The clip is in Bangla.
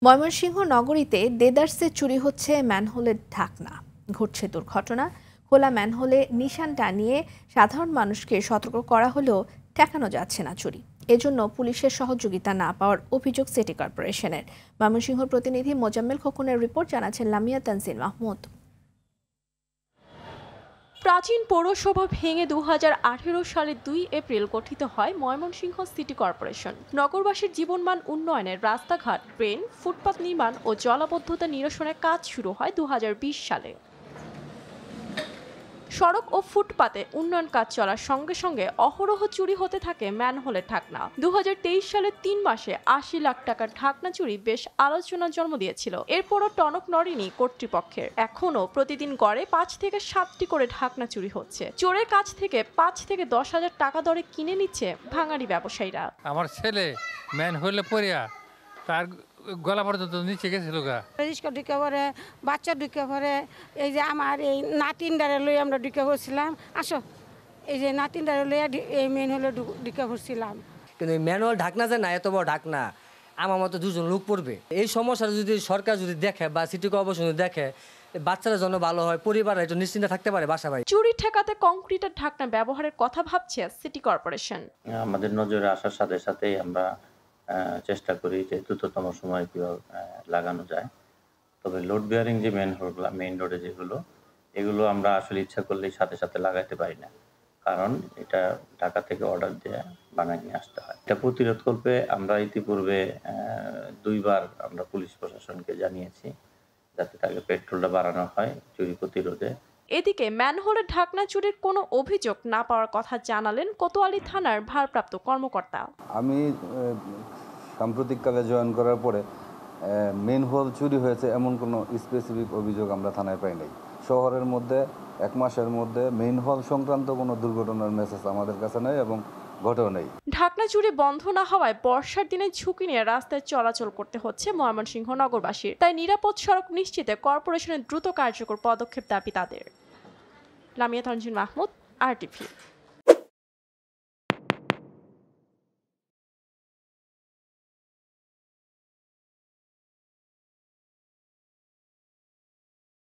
ময়মনসিংহ নগরীতে দেদারসে চুরি হচ্ছে ম্যানহোলের ঢাকনা। ঘটছে দুর্ঘটনা। খোলা ম্যানহোলে নিশান টানিয়ে সাধারণ মানুষকে সতর্ক করা হলেও ঠেকানো যাচ্ছে না চুরি। এজন্য পুলিশের সহযোগিতা না পাওয়ার অভিযোগ সিটি কর্পোরেশনের। ময়মনসিংহ প্রতিনিধি মোজাম্মেল খোকনের রিপোর্ট, জানাচ্ছেন লামিয়া তানজিল মাহমুদ। প্রাচীন পৌরসভা ভেঙে 2018 সালের 2 এপ্রিল গঠিত হয় ময়মনসিংহ সিটি কর্পোরেশন। নগরবাসীর জীবনমান উন্নয়নের রাস্তাঘাট, ড্রেন, ফুটপাত নির্মাণ ও জলাবদ্ধতা নিরসনের কাজ শুরু হয় 2020 সালে। সড়ক ও ফুটপাতে উন্নয়ন কাজ চলার সঙ্গে সঙ্গে অহরহ চুরি হতে থাকে ম্যানহোলের ঢাকনা। 2023 সালের 3 মাসে 80 লাখ টাকার ঢাকনা চুরি বেশ আলোচনার জন্ম দিয়েছিল। এরপরও টনক নড়েনি কর্তৃপক্ষের। এখনও প্রতিদিন গড়ে 5 থেকে 7টি করে ঢাকনা চুরি হচ্ছে। চোরের কাছ থেকে 5 থেকে 10 হাজার টাকা দরে কিনে নিচ্ছে ভাঙাড়ি ব্যবসায়ীরা। আমার ছেলে ম্যানহোলে পড়িয়া তার গলা পর্যন্ত নিচে গেছিল গা। রিস্কা ঢুকে পড়ে, বাচ্চা ঢুকে পড়ে। এই যে আমার এই নাতিনডারে লই আমরা ঢুকে পড়ছিলাম। আসো, এই যে নাতিনডারে লই এই মেন হলে ঢুকে পড়ছিলাম। কিন্তু এই ম্যানুয়াল ঢাকনা যে না, এত বড় ঢাকনা, আমার মতো দুজন লোক পড়বে। এই সমস্যা যদি সরকার যদি দেখে বা সিটি কর্পোরেশন দেখে, বাচ্চাদের জন্য ভালো হয়, পরিবাররা একটু নিশ্চিন্তে থাকতে পারে বাসা বাড়ি। চুরি ঠেকাতে কংক্রিটের ঢাকনা ব্যবহারের কথা ভাবছে সিটি কর্পোরেশন। আমাদের নজরে আসার সাথে সাথেই আমরা চেষ্টা করি যে দ্রুততম সময় কিভাবে লাগানো যায়। তবে লোড বিয়ারিং যে মেইন রোডে যেগুলো, এগুলো আমরা আসলে ইচ্ছা করলেই সাথে সাথে লাগাইতে পারি না, কারণ এটা ঢাকা থেকে অর্ডার দিয়ে বানিয়ে নিয়ে আসতে হয়। এটা প্রতিরোধ করতে আমরা ইতিপূর্বে 2 বার আমরা পুলিশ প্রশাসনকে জানিয়েছি, যাতে তাকে পেট্রোলটা বাড়ানো হয় চুরি প্রতিরোধে। এদিকে ম্যানহোলের ঢাকনা চুরির কোনো অভিযোগ না পাওয়ার কথা জানালেন কোতোয়ালি থানার ভারপ্রাপ্ত কর্মকর্তা। আমি সাম্প্রতিককালে জয়েন করার পরে মেনহোল চুরি হয়েছে এমন কোনো স্পেসিফিক অভিযোগ আমরা থানায় পাই নাই। শহরের মধ্যে 1 মাসের মধ্যে মেইনহোল সংক্রান্ত কোনো দুর্ঘটনার মেসেজ আমাদের কাছে নেই এবং ঘটেও নেই। ঢাকনা চুরি বন্ধ না হওয়ায় বর্ষার দিনে ঝুঁকি নিয়ে রাস্তায় চলাচল করতে হচ্ছে ময়মনসিংহ নগরবাসীর। তাই নিরাপদ সড়ক নিশ্চিতে কর্পোরেশনের দ্রুত কার্যকর পদক্ষেপ দাবি তাদের। লামিয়া তানজিল মাহমুদ, RTV।